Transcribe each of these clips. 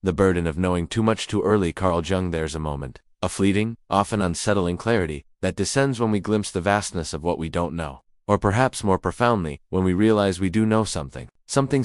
The burden of knowing too much too early. Carl Jung. There's a moment, a fleeting, often unsettling clarity, that descends when we glimpse the vastness of what we don't know. Or perhaps more profoundly, when we realize we do know something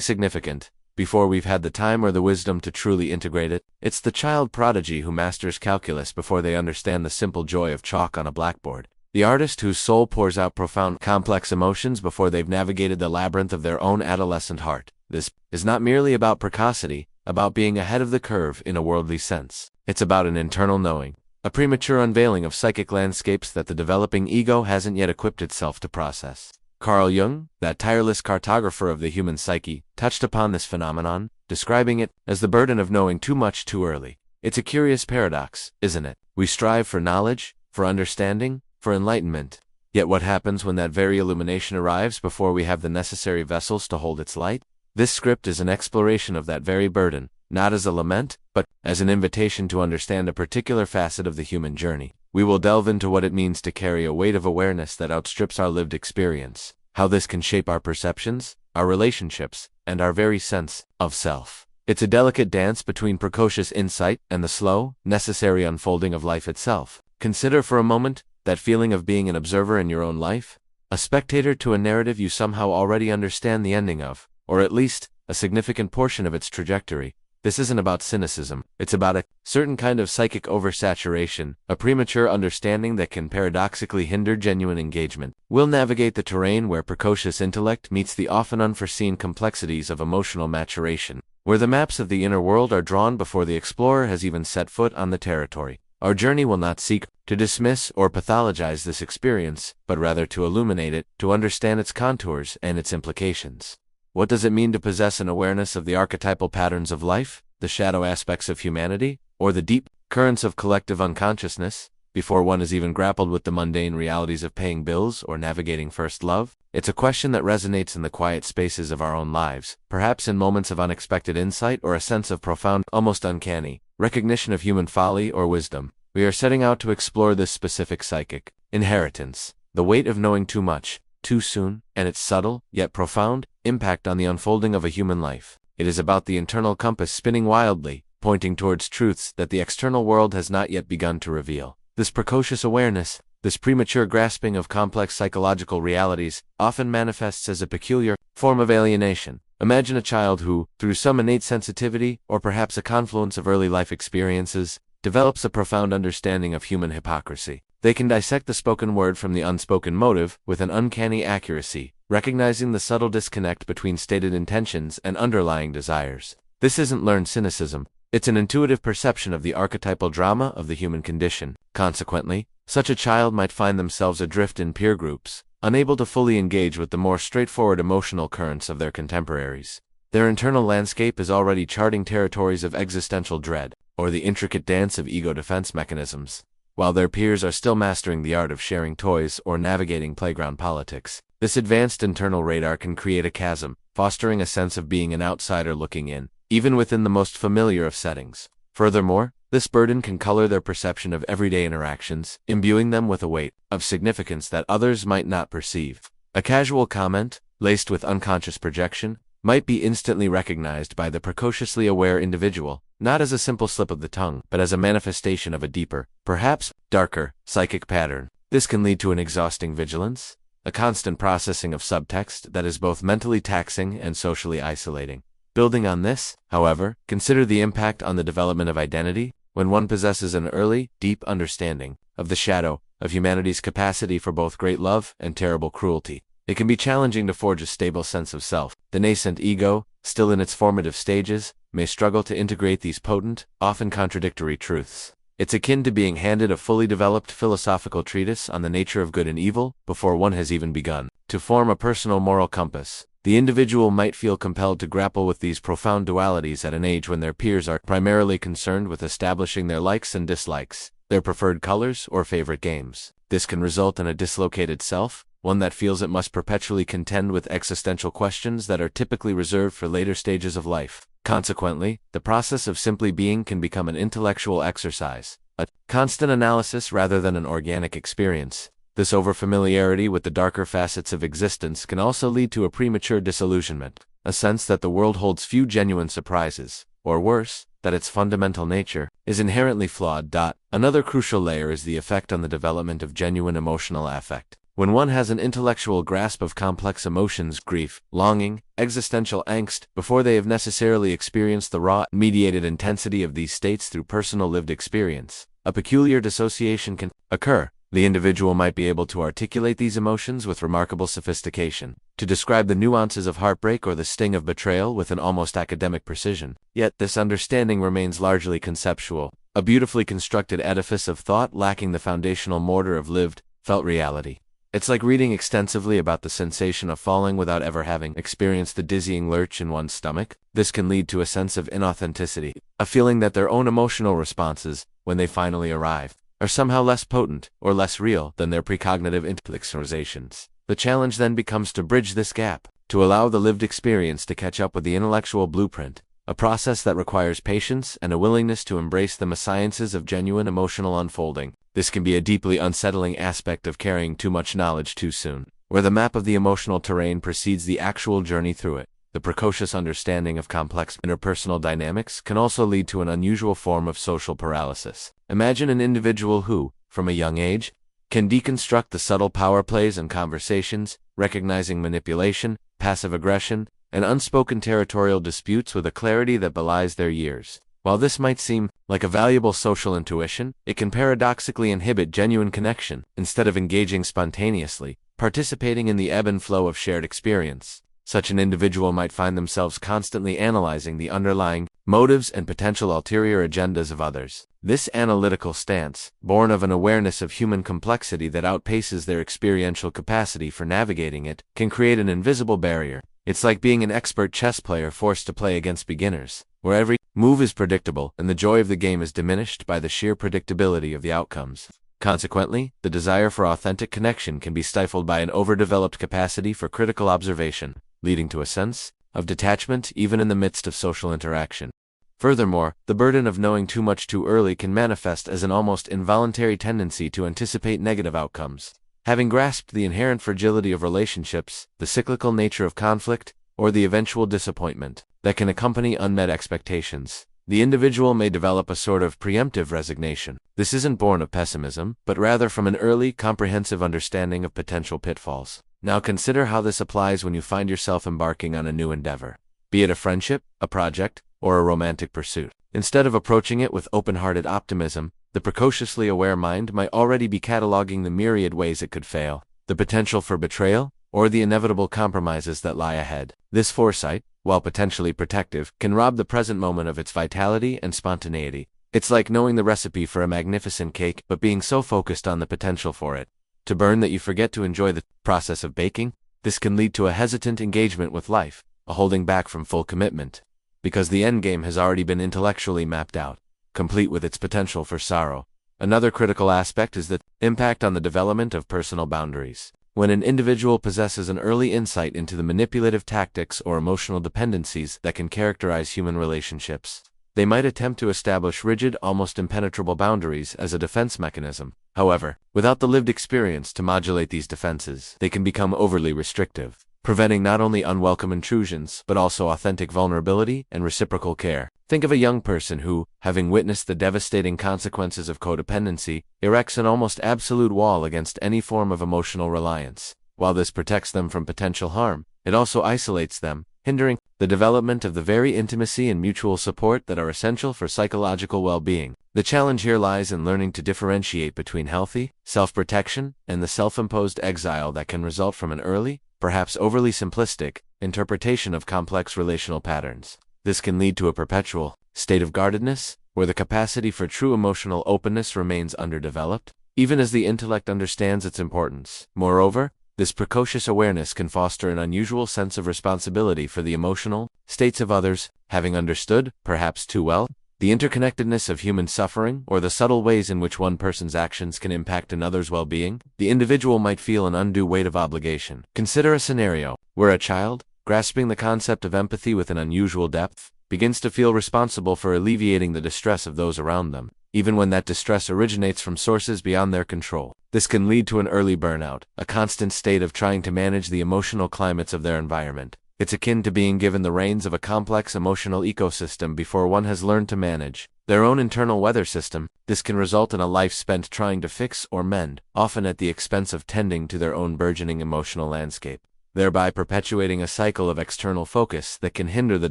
significant, before we've had the time or the wisdom to truly integrate it. It's the child prodigy who masters calculus before they understand the simple joy of chalk on a blackboard. The artist whose soul pours out profound, complex emotions before they've navigated the labyrinth of their own adolescent heart. This is not merely about precocity, about being ahead of the curve in a worldly sense. It's about an internal knowing, a premature unveiling of psychic landscapes that the developing ego hasn't yet equipped itself to process. Carl Jung, that tireless cartographer of the human psyche, touched upon this phenomenon, describing it as the burden of knowing too much too early. It's a curious paradox, isn't it? We strive for knowledge, for understanding, for enlightenment. Yet what happens when that very illumination arrives before we have the necessary vessels to hold its light? This script is an exploration of that very burden, not as a lament, but as an invitation to understand a particular facet of the human journey. We will delve into what it means to carry a weight of awareness that outstrips our lived experience, how this can shape our perceptions, our relationships, and our very sense of self. It's a delicate dance between precocious insight and the slow, necessary unfolding of life itself. Consider for a moment that feeling of being an observer in your own life, a spectator to a narrative you somehow already understand the ending of, or at least a significant portion of its trajectory. This isn't about cynicism, it's about a certain kind of psychic oversaturation, a premature understanding that can paradoxically hinder genuine engagement. We'll navigate the terrain where precocious intellect meets the often unforeseen complexities of emotional maturation, where the maps of the inner world are drawn before the explorer has even set foot on the territory. Our journey will not seek to dismiss or pathologize this experience, but rather to illuminate it, to understand its contours and its implications. What does it mean to possess an awareness of the archetypal patterns of life, the shadow aspects of humanity, or the deep currents of collective unconsciousness, before one has even grappled with the mundane realities of paying bills or navigating first love? It's a question that resonates in the quiet spaces of our own lives, perhaps in moments of unexpected insight or a sense of profound, almost uncanny, recognition of human folly or wisdom. We are setting out to explore this specific psychic inheritance, the weight of knowing too much, too soon, and its subtle, yet profound, impact on the unfolding of a human life. It is about the internal compass spinning wildly, pointing towards truths that the external world has not yet begun to reveal. This precocious awareness, this premature grasping of complex psychological realities, often manifests as a peculiar form of alienation. Imagine a child who, through some innate sensitivity, or perhaps a confluence of early life experiences, develops a profound understanding of human hypocrisy. They can dissect the spoken word from the unspoken motive with an uncanny accuracy, recognizing the subtle disconnect between stated intentions and underlying desires. This isn't learned cynicism, it's an intuitive perception of the archetypal drama of the human condition. Consequently, such a child might find themselves adrift in peer groups, unable to fully engage with the more straightforward emotional currents of their contemporaries. Their internal landscape is already charting territories of existential dread, or the intricate dance of ego defense mechanisms, while their peers are still mastering the art of sharing toys or navigating playground politics. This advanced internal radar can create a chasm, fostering a sense of being an outsider looking in, even within the most familiar of settings. Furthermore, this burden can color their perception of everyday interactions, imbuing them with a weight of significance that others might not perceive. A casual comment, laced with unconscious projection, might be instantly recognized by the precociously aware individual, not as a simple slip of the tongue, but as a manifestation of a deeper, perhaps darker, psychic pattern. This can lead to an exhausting vigilance, a constant processing of subtext that is both mentally taxing and socially isolating. Building on this, however, consider the impact on the development of identity. When one possesses an early, deep understanding of the shadow of humanity's capacity for both great love and terrible cruelty, it can be challenging to forge a stable sense of self. The nascent ego, still in its formative stages, may struggle to integrate these potent, often contradictory truths. It's akin to being handed a fully developed philosophical treatise on the nature of good and evil before one has even begun to form a personal moral compass. The individual might feel compelled to grapple with these profound dualities at an age when their peers are primarily concerned with establishing their likes and dislikes, their preferred colors or favorite games. This can result in a dislocated self, one that feels it must perpetually contend with existential questions that are typically reserved for later stages of life. Consequently, the process of simply being can become an intellectual exercise, a constant analysis rather than an organic experience. This overfamiliarity with the darker facets of existence can also lead to a premature disillusionment, a sense that the world holds few genuine surprises, or worse, that its fundamental nature is inherently flawed. Another crucial layer is the effect on the development of genuine emotional affect. When one has an intellectual grasp of complex emotions, grief, longing, existential angst, before they have necessarily experienced the raw, mediated intensity of these states through personal lived experience, a peculiar dissociation can occur. The individual might be able to articulate these emotions with remarkable sophistication, to describe the nuances of heartbreak or the sting of betrayal with an almost academic precision. Yet this understanding remains largely conceptual, a beautifully constructed edifice of thought lacking the foundational mortar of lived, felt reality. It's like reading extensively about the sensation of falling without ever having experienced the dizzying lurch in one's stomach. This can lead to a sense of inauthenticity, a feeling that their own emotional responses, when they finally arrive, are somehow less potent or less real than their precognitive intellectualizations. The challenge then becomes to bridge this gap, to allow the lived experience to catch up with the intellectual blueprint, a process that requires patience and a willingness to embrace the sciences of genuine emotional unfolding. This can be a deeply unsettling aspect of carrying too much knowledge too soon, where the map of the emotional terrain precedes the actual journey through it. The precocious understanding of complex interpersonal dynamics can also lead to an unusual form of social paralysis. Imagine an individual who, from a young age, can deconstruct the subtle power plays and conversations, recognizing manipulation, passive aggression, and unspoken territorial disputes with a clarity that belies their years. While this might seem like a valuable social intuition, it can paradoxically inhibit genuine connection. Instead of engaging spontaneously, participating in the ebb and flow of shared experience, such an individual might find themselves constantly analyzing the underlying motives and potential ulterior agendas of others. This analytical stance, born of an awareness of human complexity that outpaces their experiential capacity for navigating it, can create an invisible barrier. It's like being an expert chess player forced to play against beginners, where every move is predictable and the joy of the game is diminished by the sheer predictability of the outcomes. Consequently, the desire for authentic connection can be stifled by an overdeveloped capacity for critical observation, leading to a sense of detachment even in the midst of social interaction. Furthermore, the burden of knowing too much too early can manifest as an almost involuntary tendency to anticipate negative outcomes. Having grasped the inherent fragility of relationships, the cyclical nature of conflict, or the eventual disappointment that can accompany unmet expectations, the individual may develop a sort of preemptive resignation. This isn't born of pessimism, but rather from an early, comprehensive understanding of potential pitfalls. Now consider how this applies when you find yourself embarking on a new endeavor, be it a friendship, a project, or a romantic pursuit. Instead of approaching it with open-hearted optimism, the precociously aware mind might already be cataloging the myriad ways it could fail, the potential for betrayal, or the inevitable compromises that lie ahead. This foresight, while potentially protective, can rob the present moment of its vitality and spontaneity. It's like knowing the recipe for a magnificent cake, but being so focused on the potential for it to burn that you forget to enjoy the process of baking. This can lead to a hesitant engagement with life, a holding back from full commitment, because the endgame has already been intellectually mapped out, complete with its potential for sorrow. Another critical aspect is the impact on the development of personal boundaries. When an individual possesses an early insight into the manipulative tactics or emotional dependencies that can characterize human relationships, they might attempt to establish rigid, almost impenetrable boundaries as a defense mechanism. However, without the lived experience to modulate these defenses, they can become overly restrictive, preventing not only unwelcome intrusions, but also authentic vulnerability and reciprocal care. Think of a young person who, having witnessed the devastating consequences of codependency, erects an almost absolute wall against any form of emotional reliance. While this protects them from potential harm, it also isolates them, hindering the development of the very intimacy and mutual support that are essential for psychological well-being. The challenge here lies in learning to differentiate between healthy self-protection and the self-imposed exile that can result from an early, perhaps overly simplistic, interpretation of complex relational patterns. This can lead to a perpetual state of guardedness, where the capacity for true emotional openness remains underdeveloped, even as the intellect understands its importance. Moreover, this precocious awareness can foster an unusual sense of responsibility for the emotional states of others. Having understood, perhaps too well, the interconnectedness of human suffering or the subtle ways in which one person's actions can impact another's well-being, the individual might feel an undue weight of obligation. Consider a scenario where a child, grasping the concept of empathy with an unusual depth, begins to feel responsible for alleviating the distress of those around them, even when that distress originates from sources beyond their control. This can lead to an early burnout, a constant state of trying to manage the emotional climates of their environment. It's akin to being given the reins of a complex emotional ecosystem before one has learned to manage their own internal weather system. This can result in a life spent trying to fix or mend, often at the expense of tending to their own burgeoning emotional landscape, thereby perpetuating a cycle of external focus that can hinder the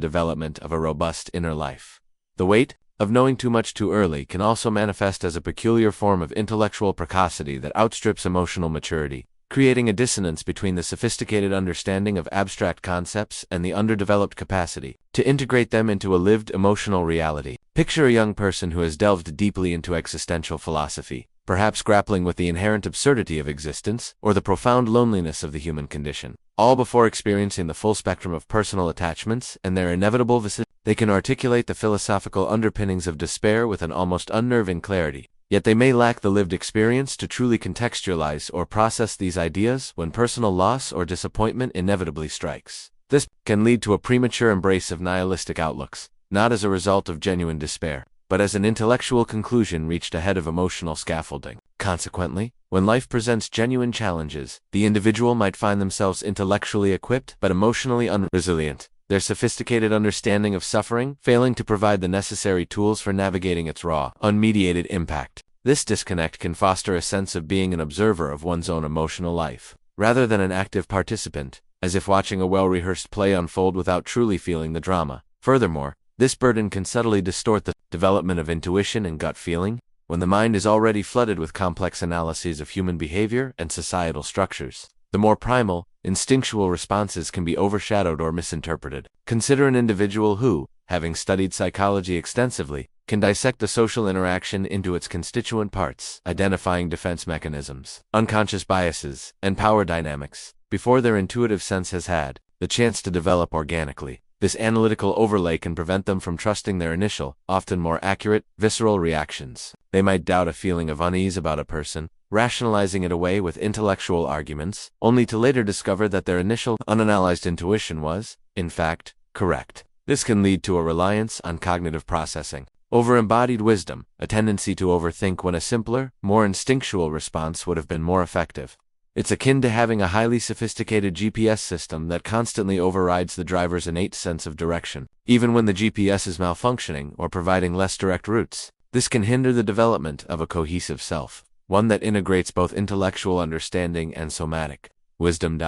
development of a robust inner life. The weight of knowing too much too early can also manifest as a peculiar form of intellectual precocity that outstrips emotional maturity, creating a dissonance between the sophisticated understanding of abstract concepts and the underdeveloped capacity to integrate them into a lived emotional reality. Picture a young person who has delved deeply into existential philosophy, perhaps grappling with the inherent absurdity of existence or the profound loneliness of the human condition, all before experiencing the full spectrum of personal attachments and their inevitable vicissitudes. They can articulate the philosophical underpinnings of despair with an almost unnerving clarity, yet they may lack the lived experience to truly contextualize or process these ideas when personal loss or disappointment inevitably strikes. This can lead to a premature embrace of nihilistic outlooks, not as a result of genuine despair, but as an intellectual conclusion reached ahead of emotional scaffolding. Consequently, when life presents genuine challenges, the individual might find themselves intellectually equipped but emotionally unresilient, their sophisticated understanding of suffering failing to provide the necessary tools for navigating its raw, unmediated impact. This disconnect can foster a sense of being an observer of one's own emotional life, rather than an active participant, as if watching a well-rehearsed play unfold without truly feeling the drama. Furthermore, this burden can subtly distort the development of intuition and gut feeling, when the mind is already flooded with complex analyses of human behavior and societal structures. The more primal, instinctual responses can be overshadowed or misinterpreted. Consider an individual who, having studied psychology extensively, can dissect the social interaction into its constituent parts, identifying defense mechanisms, unconscious biases, and power dynamics, before their intuitive sense has had the chance to develop organically. This analytical overlay can prevent them from trusting their initial, often more accurate, visceral reactions. They might doubt a feeling of unease about a person, rationalizing it away with intellectual arguments, only to later discover that their initial, unanalyzed intuition was, in fact, correct. This can lead to a reliance on cognitive processing over embodied wisdom, a tendency to overthink when a simpler, more instinctual response would have been more effective. It's akin to having a highly sophisticated GPS system that constantly overrides the driver's innate sense of direction, even when the GPS is malfunctioning or providing less direct routes. This can hinder the development of a cohesive self, one that integrates both intellectual understanding and somatic wisdom.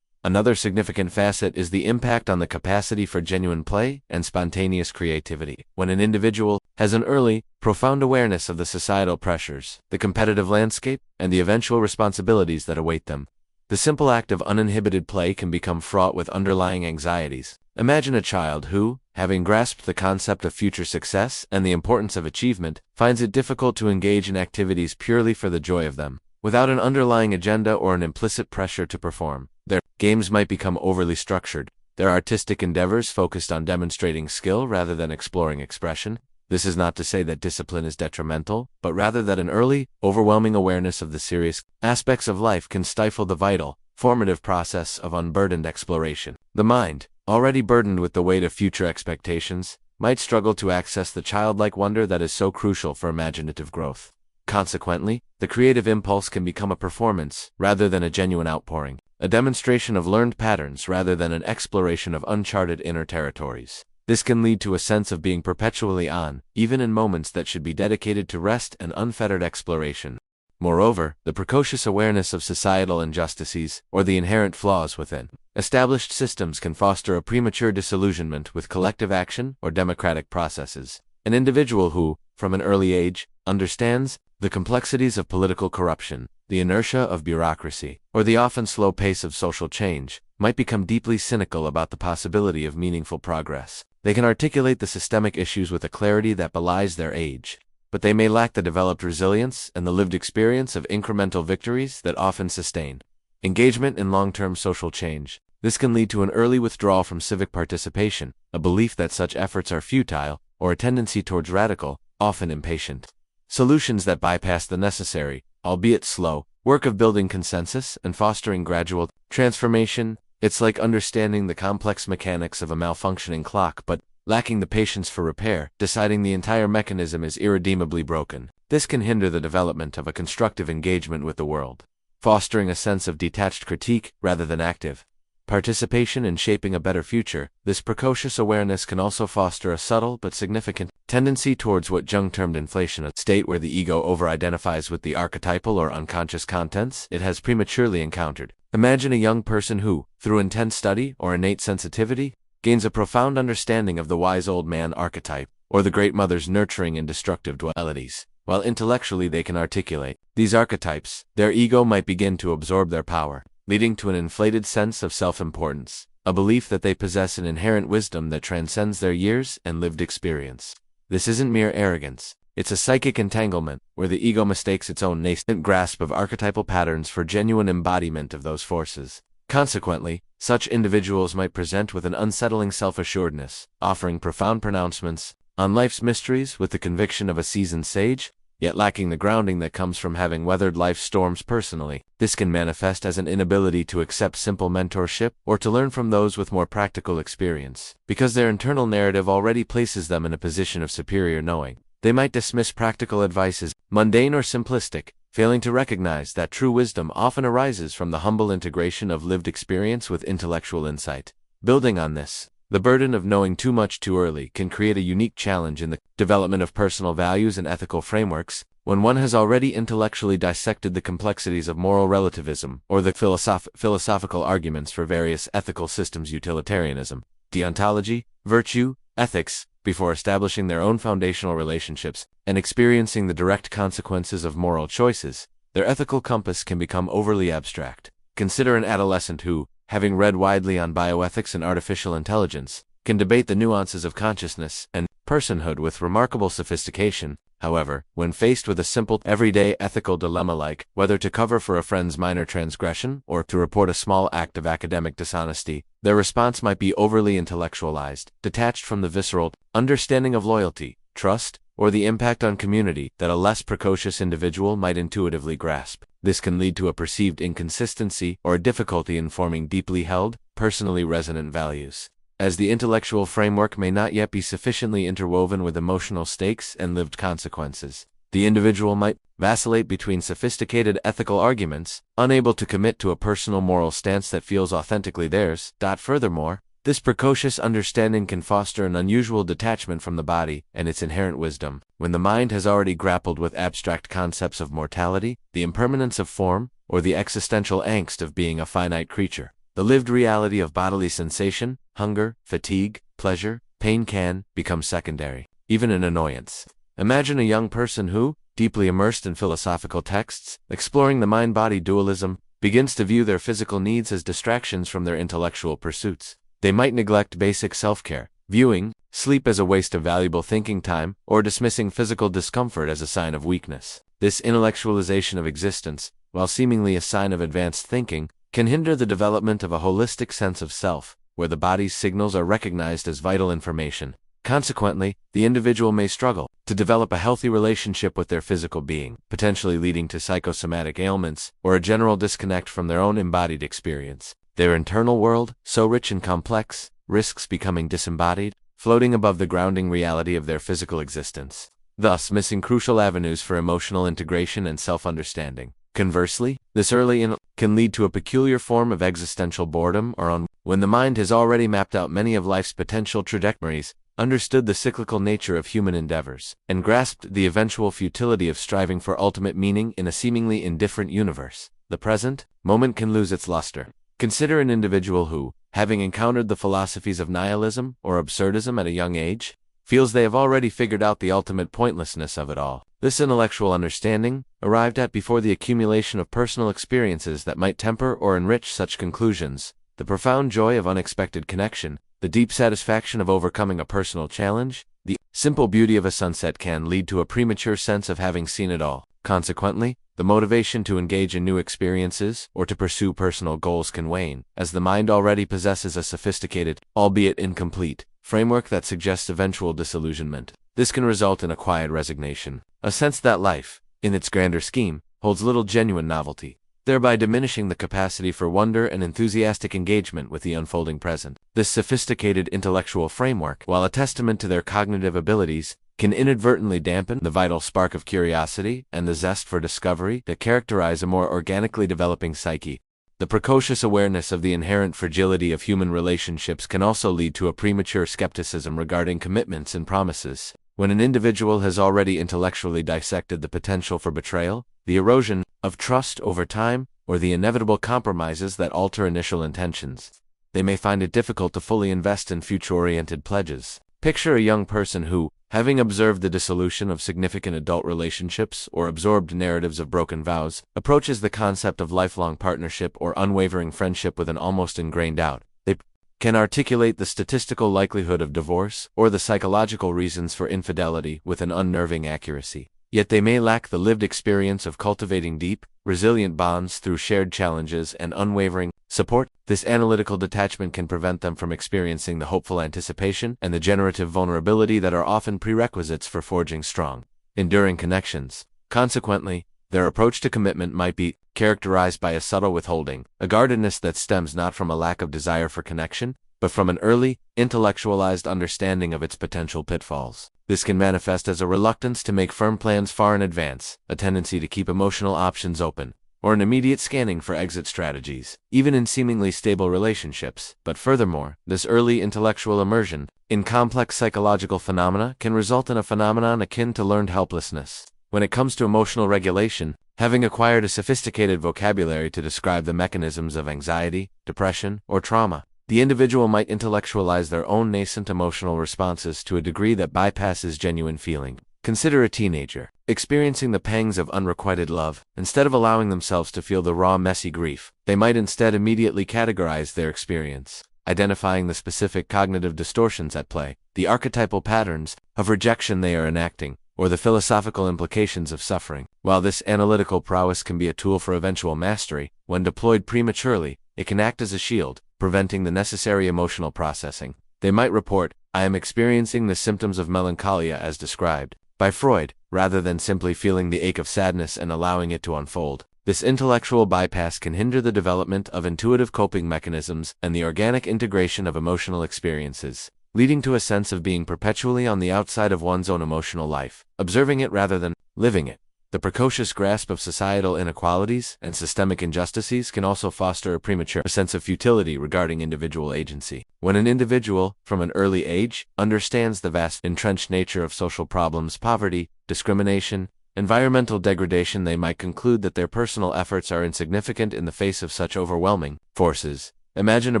Another significant facet is the impact on the capacity for genuine play and spontaneous creativity. When an individual has an early, profound awareness of the societal pressures, the competitive landscape, and the eventual responsibilities that await them, the simple act of uninhibited play can become fraught with underlying anxieties. Imagine a child who, having grasped the concept of future success and the importance of achievement, finds it difficult to engage in activities purely for the joy of them, without an underlying agenda or an implicit pressure to perform. Their games might become overly structured, their artistic endeavors focused on demonstrating skill rather than exploring expression. This is not to say that discipline is detrimental, but rather that an early, overwhelming awareness of the serious aspects of life can stifle the vital, formative process of unburdened exploration. The mind, already burdened with the weight of future expectations, might struggle to access the childlike wonder that is so crucial for imaginative growth. Consequently, the creative impulse can become a performance rather than a genuine outpouring, a demonstration of learned patterns rather than an exploration of uncharted inner territories. This can lead to a sense of being perpetually on, even in moments that should be dedicated to rest and unfettered exploration. Moreover, the precocious awareness of societal injustices, or the inherent flaws within established systems, can foster a premature disillusionment with collective action or democratic processes. An individual who, from an early age, understands the complexities of political corruption, the inertia of bureaucracy, or the often slow pace of social change, might become deeply cynical about the possibility of meaningful progress. They can articulate the systemic issues with a clarity that belies their age, but they may lack the developed resilience and the lived experience of incremental victories that often sustain engagement in long-term social change. This can lead to an early withdrawal from civic participation, a belief that such efforts are futile, or a tendency towards radical, often impatient solutions that bypass the necessary, albeit slow, work of building consensus and fostering gradual transformation. It's like understanding the complex mechanics of a malfunctioning clock but lacking the patience for repair, deciding the entire mechanism is irredeemably broken. This can hinder the development of a constructive engagement with the world, fostering a sense of detached critique rather than active participation in shaping a better future. This precocious awareness can also foster a subtle but significant tendency towards what Jung termed inflation, a state where the ego over-identifies with the archetypal or unconscious contents it has prematurely encountered. Imagine a young person who, through intense study or innate sensitivity, gains a profound understanding of the wise old man archetype, or the great mother's nurturing and destructive dualities. While intellectually they can articulate these archetypes, their ego might begin to absorb their power, leading to an inflated sense of self-importance, a belief that they possess an inherent wisdom that transcends their years and lived experience. This isn't mere arrogance. It's a psychic entanglement, where the ego mistakes its own nascent grasp of archetypal patterns for genuine embodiment of those forces. Consequently, such individuals might present with an unsettling self-assuredness, offering profound pronouncements on life's mysteries with the conviction of a seasoned sage, yet lacking the grounding that comes from having weathered life's storms personally. This can manifest as an inability to accept simple mentorship or to learn from those with more practical experience, because their internal narrative already places them in a position of superior knowing. They might dismiss practical advice as mundane or simplistic, failing to recognize that true wisdom often arises from the humble integration of lived experience with intellectual insight. Building on this, the burden of knowing too much too early can create a unique challenge in the development of personal values and ethical frameworks, when one has already intellectually dissected the complexities of moral relativism or the philosophical arguments for various ethical systems, utilitarianism, deontology, virtue, ethics, before establishing their own foundational relationships and experiencing the direct consequences of moral choices. Their ethical compass can become overly abstract. Consider an adolescent who, having read widely on bioethics and artificial intelligence, can debate the nuances of consciousness and personhood with remarkable sophistication. However, when faced with a simple, everyday ethical dilemma like whether to cover for a friend's minor transgression or to report a small act of academic dishonesty, their response might be overly intellectualized, detached from the visceral understanding of loyalty, trust, or the impact on community that a less precocious individual might intuitively grasp. This can lead to a perceived inconsistency or a difficulty in forming deeply held, personally resonant values, as the intellectual framework may not yet be sufficiently interwoven with emotional stakes and lived consequences. The individual might vacillate between sophisticated ethical arguments, unable to commit to a personal moral stance that feels authentically theirs. Furthermore, this precocious understanding can foster an unusual detachment from the body and its inherent wisdom, when the mind has already grappled with abstract concepts of mortality, the impermanence of form, or the existential angst of being a finite creature. The lived reality of bodily sensation, hunger, fatigue, pleasure, pain can become secondary, even an annoyance. Imagine a young person who, deeply immersed in philosophical texts, exploring the mind-body dualism, begins to view their physical needs as distractions from their intellectual pursuits. They might neglect basic self-care, viewing sleep as a waste of valuable thinking time, or dismissing physical discomfort as a sign of weakness. This intellectualization of existence, while seemingly a sign of advanced thinking, can hinder the development of a holistic sense of self, where the body's signals are recognized as vital information. Consequently, the individual may struggle to develop a healthy relationship with their physical being, potentially leading to psychosomatic ailments or a general disconnect from their own embodied experience. Their internal world, so rich and complex, risks becoming disembodied, floating above the grounding reality of their physical existence, thus missing crucial avenues for emotional integration and self-understanding. Conversely, this early can lead to a peculiar form of existential boredom or when the mind has already mapped out many of life's potential trajectories, understood the cyclical nature of human endeavors, and grasped the eventual futility of striving for ultimate meaning in a seemingly indifferent universe. The present moment can lose its luster. Consider an individual who, having encountered the philosophies of nihilism or absurdism at a young age, feels they have already figured out the ultimate pointlessness of it all. This intellectual understanding, arrived at before the accumulation of personal experiences that might temper or enrich such conclusions, the profound joy of unexpected connection, the deep satisfaction of overcoming a personal challenge, the simple beauty of a sunset can lead to a premature sense of having seen it all. Consequently, the motivation to engage in new experiences or to pursue personal goals can wane, as the mind already possesses a sophisticated, albeit incomplete, framework that suggests eventual disillusionment. This can result in a quiet resignation, a sense that life, in its grander scheme, holds little genuine novelty, thereby diminishing the capacity for wonder and enthusiastic engagement with the unfolding present. This sophisticated intellectual framework, while a testament to their cognitive abilities, can inadvertently dampen the vital spark of curiosity and the zest for discovery that characterize a more organically developing psyche. The precocious awareness of the inherent fragility of human relationships can also lead to a premature skepticism regarding commitments and promises. When an individual has already intellectually dissected the potential for betrayal, the erosion of trust over time, or the inevitable compromises that alter initial intentions, they may find it difficult to fully invest in future-oriented pledges. Picture a young person who, having observed the dissolution of significant adult relationships or absorbed narratives of broken vows, approaches the concept of lifelong partnership or unwavering friendship with an almost ingrained doubt. They can articulate the statistical likelihood of divorce or the psychological reasons for infidelity with an unnerving accuracy. Yet they may lack the lived experience of cultivating deep, resilient bonds through shared challenges and unwavering support. This analytical detachment can prevent them from experiencing the hopeful anticipation and the generative vulnerability that are often prerequisites for forging strong, enduring connections. Consequently, their approach to commitment might be characterized by a subtle withholding, a guardedness that stems not from a lack of desire for connection, but from an early, intellectualized understanding of its potential pitfalls. This can manifest as a reluctance to make firm plans far in advance, a tendency to keep emotional options open, or an immediate scanning for exit strategies, even in seemingly stable relationships. But furthermore, this early intellectual immersion in complex psychological phenomena can result in a phenomenon akin to learned helplessness. When it comes to emotional regulation, having acquired a sophisticated vocabulary to describe the mechanisms of anxiety, depression, or trauma, the individual might intellectualize their own nascent emotional responses to a degree that bypasses genuine feeling. Consider a teenager experiencing the pangs of unrequited love. Instead of allowing themselves to feel the raw, messy grief, they might instead immediately categorize their experience, identifying the specific cognitive distortions at play, the archetypal patterns of rejection they are enacting, or the philosophical implications of suffering. While this analytical prowess can be a tool for eventual mastery, when deployed prematurely, it can act as a shield, preventing the necessary emotional processing. They might report, "I am experiencing the symptoms of melancholia as described by Freud," rather than simply feeling the ache of sadness and allowing it to unfold. This intellectual bypass can hinder the development of intuitive coping mechanisms and the organic integration of emotional experiences, leading to a sense of being perpetually on the outside of one's own emotional life, observing it rather than living it. The precocious grasp of societal inequalities and systemic injustices can also foster a premature sense of futility regarding individual agency. When an individual, from an early age, understands the vast entrenched nature of social problems, poverty, discrimination, environmental degradation, they might conclude that their personal efforts are insignificant in the face of such overwhelming forces. Imagine a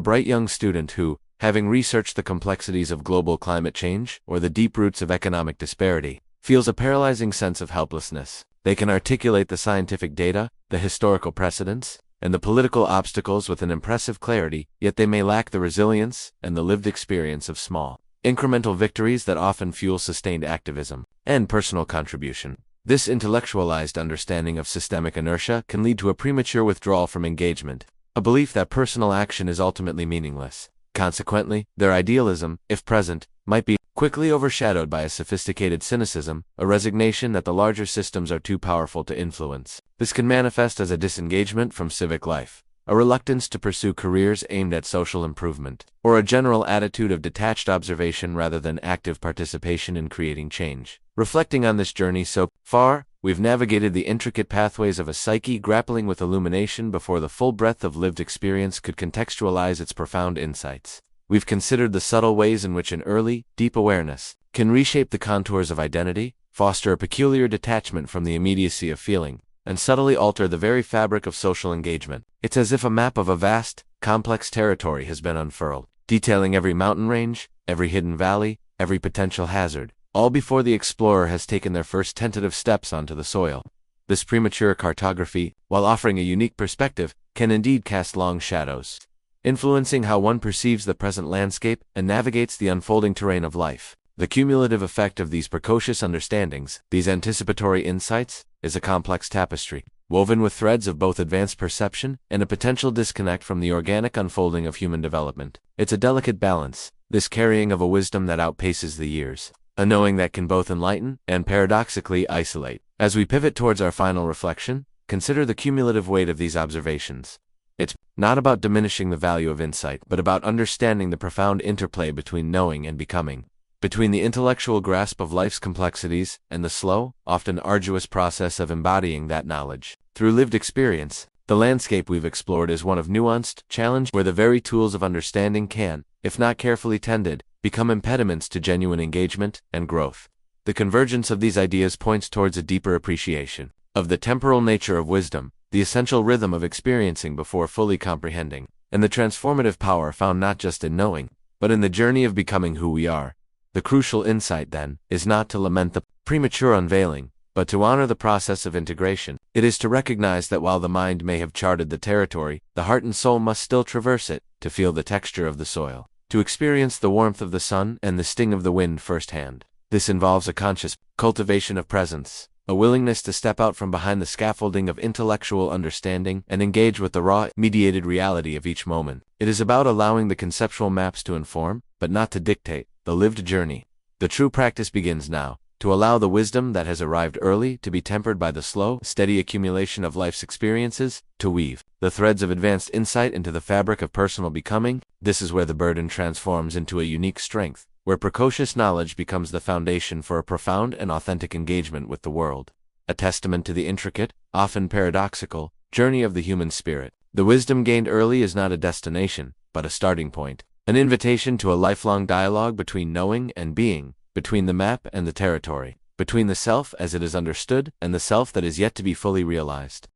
bright young student who, having researched the complexities of global climate change or the deep roots of economic disparity, feels a paralyzing sense of helplessness. They can articulate the scientific data, the historical precedents, and the political obstacles with an impressive clarity, yet they may lack the resilience and the lived experience of small, incremental victories that often fuel sustained activism and personal contribution. This intellectualized understanding of systemic inertia can lead to a premature withdrawal from engagement, a belief that personal action is ultimately meaningless. Consequently, their idealism, if present, might be quickly overshadowed by a sophisticated cynicism, a resignation that the larger systems are too powerful to influence. This can manifest as a disengagement from civic life, a reluctance to pursue careers aimed at social improvement, or a general attitude of detached observation rather than active participation in creating change. Reflecting on this journey so far, we've navigated the intricate pathways of a psyche grappling with illumination before the full breadth of lived experience could contextualize its profound insights. We've considered the subtle ways in which an early, deep awareness can reshape the contours of identity, foster a peculiar detachment from the immediacy of feeling, and subtly alter the very fabric of social engagement. It's as if a map of a vast, complex territory has been unfurled, detailing every mountain range, every hidden valley, every potential hazard, all before the explorer has taken their first tentative steps onto the soil. This premature cartography, while offering a unique perspective, can indeed cast long shadows, influencing how one perceives the present landscape and navigates the unfolding terrain of life. The cumulative effect of these precocious understandings, these anticipatory insights, is a complex tapestry, woven with threads of both advanced perception and a potential disconnect from the organic unfolding of human development. It's a delicate balance, this carrying of a wisdom that outpaces the years, a knowing that can both enlighten and paradoxically isolate. As we pivot towards our final reflection, consider the cumulative weight of these observations. It's not about diminishing the value of insight, but about understanding the profound interplay between knowing and becoming, between the intellectual grasp of life's complexities and the slow, often arduous process of embodying that knowledge. Through lived experience, The landscape we've explored is one of nuanced challenge where the very tools of understanding can, if not carefully tended, become impediments to genuine engagement and growth. The convergence of these ideas points towards a deeper appreciation of the temporal nature of wisdom, the essential rhythm of experiencing before fully comprehending, and the transformative power found not just in knowing, but in the journey of becoming who we are. The crucial insight, then, is not to lament the premature unveiling, but to honor the process of integration. It is to recognize that while the mind may have charted the territory, the heart and soul must still traverse it, to feel the texture of the soil, to experience the warmth of the sun and the sting of the wind firsthand. This involves a conscious cultivation of presence, a willingness to step out from behind the scaffolding of intellectual understanding and engage with the raw, mediated reality of each moment. It is about allowing the conceptual maps to inform, but not to dictate, the lived journey. The true practice begins now, to allow the wisdom that has arrived early to be tempered by the slow, steady accumulation of life's experiences, to weave the threads of advanced insight into the fabric of personal becoming. This is where the burden transforms into a unique strength, where precocious knowledge becomes the foundation for a profound and authentic engagement with the world. A testament to the intricate, often paradoxical, journey of the human spirit. The wisdom gained early is not a destination, but a starting point, an invitation to a lifelong dialogue between knowing and being, between the map and the territory, between the self as it is understood and the self that is yet to be fully realized.